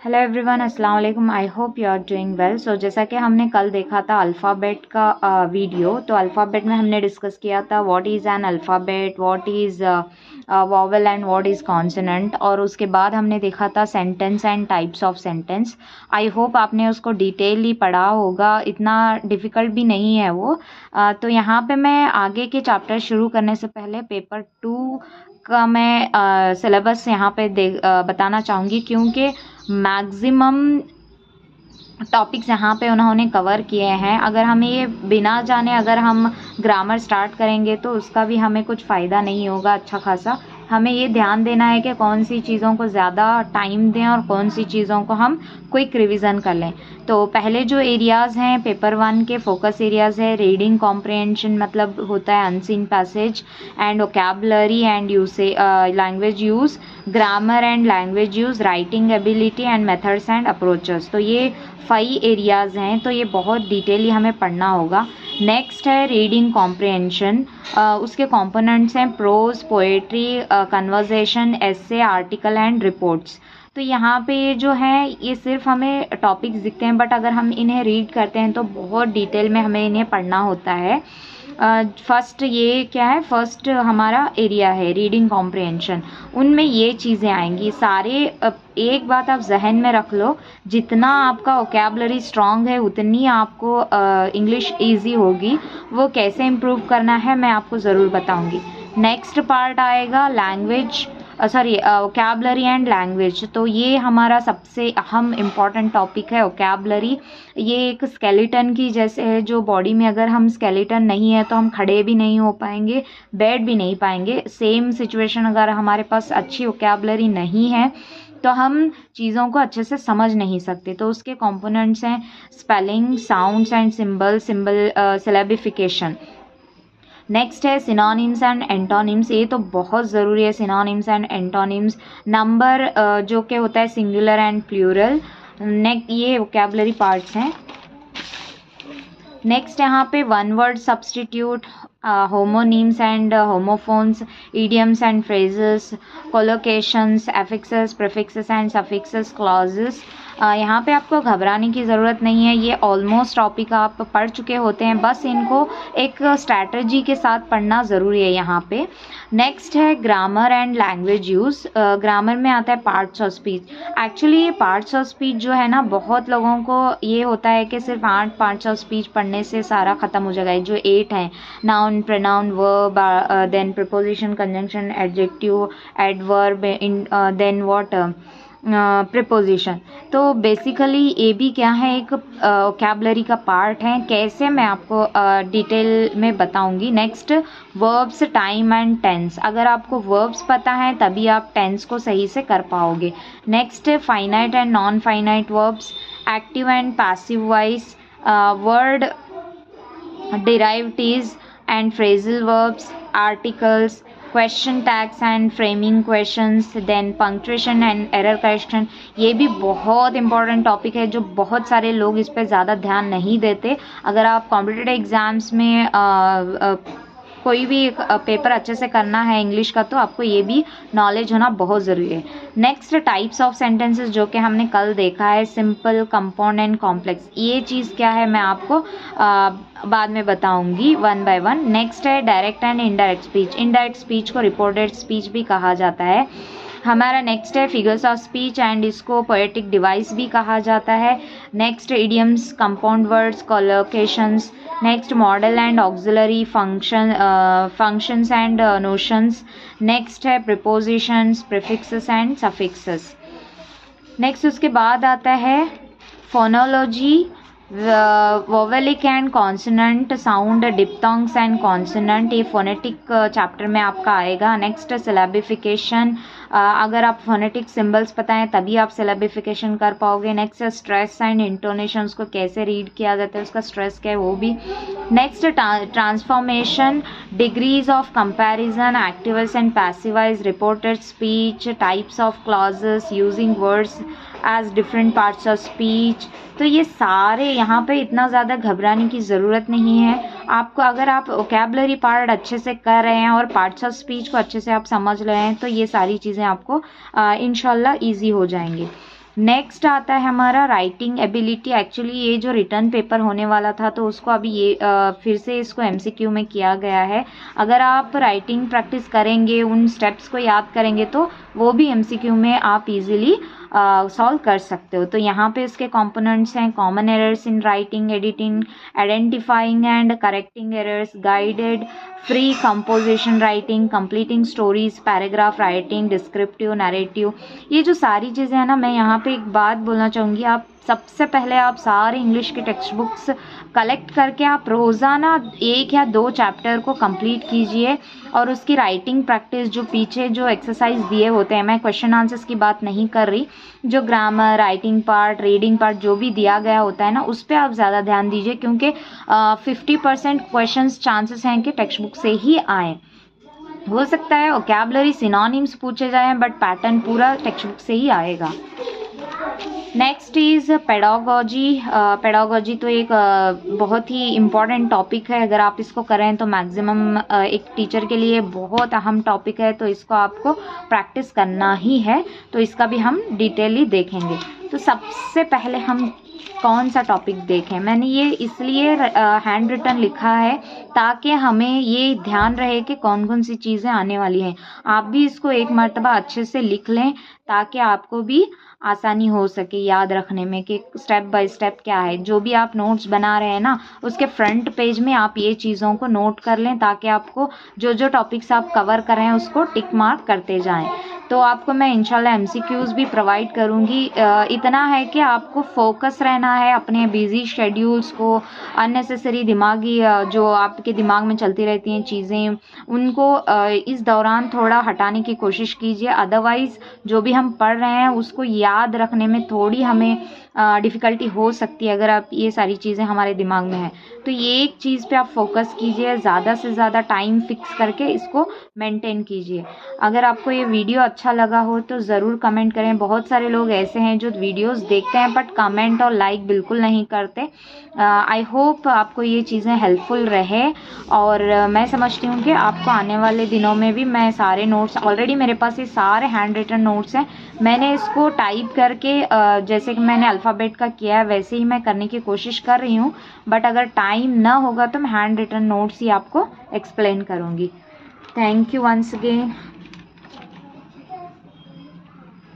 Hello everyone, अस्सलाम वालेकुम। I hope you are doing well. So जैसा कि हमने कल देखा था अल्फ़ाबेट का वीडियो, तो अल्फ़ाबेट में हमने डिस्कस किया था what is an alphabet, what is vowel and what is consonant, और उसके बाद हमने देखा था sentence and types of sentence. I hope आपने उसको डिटेलली पढ़ा होगा, इतना डिफ़िकल्ट भी नहीं है वो। तो यहाँ पे मैं आगे के चैप्टर शुरू करने से पहले पेपर 2 का मैं सिलेबस यहाँ पे बताना चाहूँगी, क्योंकि मैक्सिमम टॉपिक्स यहाँ पे उन्होंने कवर किए हैं। अगर हमें ये बिना जाने अगर हम ग्रामर स्टार्ट करेंगे तो उसका भी हमें कुछ फ़ायदा नहीं होगा अच्छा खासा। हमें ये ध्यान देना है कि कौन सी चीज़ों को ज़्यादा टाइम दें और कौन सी चीज़ों को हम क्विक रिवीजन कर लें। तो पहले जो एरियाज़ हैं पेपर 1 के फोकस एरियाज़ है रीडिंग कॉम्प्रिहेंशन, मतलब होता है unseen passage, and vocabulary and language use, grammar and language use, writing ability and methods and approaches. तो ये 5 एरियाज़ हैं, तो ये बहुत डिटेली हमें पढ़ना होगा। नेक्स्ट है रीडिंग कॉम्प्रिहेंशन, उसके कंपोनेंट्स हैं prose, poetry, conversation, essay, article and reports. तो यहाँ पे ये जो है ये सिर्फ हमें टॉपिक्स दिखते हैं, बट अगर हम इन्हें रीड करते हैं तो बहुत डिटेल में हमें इन्हें पढ़ना होता है। फर्स्ट ये क्या है, फर्स्ट हमारा एरिया है रीडिंग कॉम्प्रिहेंशन, उनमें ये चीज़ें आएंगी सारे। एक बात आप जहन में रख लो, जितना आपका वोकैबुलरी स्ट्रांग है उतनी आपको इंग्लिश इजी होगी। वो कैसे इम्प्रूव करना है मैं आपको ज़रूर बताऊंगी। नेक्स्ट पार्ट आएगा लैंग्वेज, वोकैबुलरी एंड लैंग्वेज। तो ये हमारा सबसे अहम इम्पॉर्टेंट टॉपिक है वोकैबुलरी। ये एक स्केलेटन की जैसे है, जो बॉडी में अगर हम स्केलेटन नहीं है तो हम खड़े भी नहीं हो पाएंगे, बैठ भी नहीं पाएंगे। सेम सिचुएशन, अगर हमारे पास अच्छी वोकैबुलरी नहीं है तो हम चीज़ों को अच्छे से समझ नहीं सकते। तो उसके कंपोनेंट्स हैं स्पेलिंग, साउंड्स एंड सिलेबिफिकेशन। नेक्स्ट है सिनोनिम्स एंड एंटोनिम्स, ये तो बहुत ज़रूरी है। सिनोनिम्स एंड एंटोनिम्स, नंबर जो कि होता है सिंगुलर एंड प्लूरल। नेक्स्ट ये वोकैबुलरी पार्ट्स हैं। नेक्स्ट यहाँ पे one word substitute, homonyms and homophones, idioms and phrases, collocations, affixes, prefixes and suffixes, clauses. यहाँ पे आपको घबराने की ज़रूरत नहीं है, ये ऑलमोस्ट टॉपिक आप पढ़ चुके होते हैं, बस इनको एक स्ट्रैटेजी के साथ पढ़ना ज़रूरी है यहाँ पे। नेक्स्ट है grammar and language use. Grammar में आता है पार्ट्स ऑफ स्पीच। एक्चुअली ये पार्ट्स ऑफ स्पीच जो है ना, बहुत लोगों को ये होता है कि सिर्फ 8 पार्ट्स ऑफ स्पीच पढ़ने से सारा ख़त्म हो जाएगा। जो 8 हैं, noun, pronoun, verb, then preposition, conjunction, adjective, adverb, then what, preposition. तो बेसिकली ये भी क्या है, एक वोकैबुलरी का पार्ट है। कैसे मैं आपको डिटेल में बताऊंगी। Next verbs, time and tense. अगर आपको वर्ब्स पता है तभी आप टेंस को सही से कर पाओगे। Next finite and non finite verbs, active and passive voice, word derivatives and phrasal verbs, articles, question tags and framing questions, then punctuation and error correction। ये भी बहुत इंपॉर्टेंट टॉपिक है जो बहुत सारे लोग इस पर ज़्यादा ध्यान नहीं देते। अगर आप कॉम्पिटिटिव एग्ज़ाम्स में कोई भी पेपर अच्छे से करना है इंग्लिश का, तो आपको ये भी नॉलेज होना बहुत ज़रूरी है। नेक्स्ट टाइप्स ऑफ सेंटेंसेस, जो कि हमने कल देखा है, सिंपल, कंपाउंड एंड कॉम्प्लेक्स। ये चीज़ क्या है मैं आपको बाद में बताऊंगी वन बाय वन। नेक्स्ट है direct and indirect speech. Indirect speech को रिपोर्टेड स्पीच भी कहा जाता है। हमारा नेक्स्ट है फिगर्स ऑफ स्पीच एंड इसको पोएटिक डिवाइस भी कहा जाता है। Next idioms, compound words, collocations. Next modal and auxiliary functions and notions. Next है prepositions, prefixes and suffixes. Next उसके बाद आता है phonology, vowelic and consonant sound, diphthongs and consonant. ये फोनेटिक चैप्टर में आपका आएगा। नेक्स्ट सिलेबिफिकेशन, अगर आप फोनेटिक सिंबल्स पता है तभी आप सिलेबिफिकेशन कर पाओगे। नेक्स्ट स्ट्रेस एंड इंटोनेशन, उसको कैसे रीड किया जाता है, उसका स्ट्रेस क्या है वो भी। Next transformation, degrees of comparison, actives and passives, reported speech, types of clauses, using words as different parts of speech. तो ये सारे यहाँ पे इतना ज़्यादा घबराने की ज़रूरत नहीं है आपको। अगर आप वोकैबुलरी पार्ट अच्छे से कर रहे हैं और पार्ट्स ऑफ स्पीच को अच्छे से आप समझ रहे हैं तो ये सारी चीज़ें आपको इंशाल्लाह ईजी हो जाएंगी। नेक्स्ट आता है हमारा राइटिंग एबिलिटी। एक्चुअली ये जो रिटर्न पेपर होने वाला था तो उसको अभी ये फिर से इसको एमसीक्यू में किया गया है। अगर आप राइटिंग प्रैक्टिस करेंगे, उन स्टेप्स को याद करेंगे तो वो भी एमसीक्यू में आप इजीली सॉल्व कर सकते हो। तो यहाँ पे इसके कंपोनेंट्स हैं: common errors in writing, editing, identifying and correcting errors, guided free composition writing, completing stories, paragraph writing, descriptive, narrative. ये जो सारी चीज़ें हैं ना, मैं यहाँ पे एक बात बोलना चाहूँगी। आप सबसे पहले आप सारे इंग्लिश के टेक्स्ट बुक्स कलेक्ट करके आप रोज़ाना 1 या 2 चैप्टर को कंप्लीट कीजिए और उसकी राइटिंग प्रैक्टिस, जो पीछे जो एक्सरसाइज दिए होते हैं, मैं क्वेश्चन आंसर्स की बात नहीं कर रही, जो grammar, writing part, reading part जो भी दिया गया होता है ना, उस पर आप ज़्यादा ध्यान दीजिए, क्योंकि 50% क्वेश्चंस चांसेस हैं कि टेक्स्ट बुक से ही आए। हो सकता है वोकैबुलरी, सिनोनिम्स पूछे जाएं, बट पैटर्न पूरा टेक्स्ट बुक से ही आएगा। Next is pedagogy. पेडागोजी तो एक बहुत ही इम्पॉर्टेंट टॉपिक है। अगर आप इसको करें तो मैक्सिमम एक टीचर के लिए बहुत अहम टॉपिक है, तो इसको आपको प्रैक्टिस करना ही है। तो इसका भी हम डिटेली देखेंगे। तो सबसे पहले हम कौन सा टॉपिक देखें, मैंने ये इसलिए हैंड रिटन लिखा है ताकि हमें ये ध्यान रहे कि कौन कौन सी चीज़ें आने वाली हैं। आप भी इसको एक मर्तबा अच्छे से लिख लें ताकि आपको भी आसानी हो सके याद रखने में कि स्टेप बाय स्टेप क्या है। जो भी आप नोट्स बना रहे हैं ना, उसके फ्रंट पेज में आप ये चीज़ों को नोट कर लें ताकि आपको जो जो टॉपिक्स आप कवर कर रहे हैं उसको टिक मार्क करते जाएं। तो आपको मैं इंशाल्लाह एमसीक्यूज़ भी प्रोवाइड करूंगी। इतना है कि आपको फोकस रहना है अपने बिजी शेड्यूल्स को, अननेसेसरी दिमागी जो आपके दिमाग में चलती रहती हैं चीज़ें, उनको इस दौरान थोड़ा हटाने की कोशिश कीजिए। अदरवाइज़ जो भी हम पढ़ रहे हैं उसको याद रखने में थोड़ी हमें डिफ़िकल्टी हो सकती है अगर आप ये सारी चीज़ें हमारे दिमाग में हैं। तो ये एक चीज़ पे आप फोकस कीजिए, ज़्यादा से ज़्यादा टाइम फिक्स करके इसको मेंटेन कीजिए। अगर आपको ये वीडियो अच्छा लगा हो तो ज़रूर कमेंट करें। बहुत सारे लोग ऐसे हैं जो वीडियोस देखते हैं बट कमेंट और लाइक बिल्कुल नहीं करते। आई होप आपको ये चीज़ें हेल्पफुल रहे और मैं समझती हूँ कि आपको आने वाले दिनों में भी मैं सारे नोट्स, ऑलरेडी मेरे पास ये सारे हैंड रिटन नोट्स हैं, मैंने इसको टाइप करके जैसे कि मैंने अल्फ़ाबेट का किया है वैसे ही मैं करने की कोशिश कर रही हूँ। बट अगर टाइम ना होगा तो मैं हैंड रिटन नोट्स ही आपको एक्सप्लेन करूँगी। Thank you once again.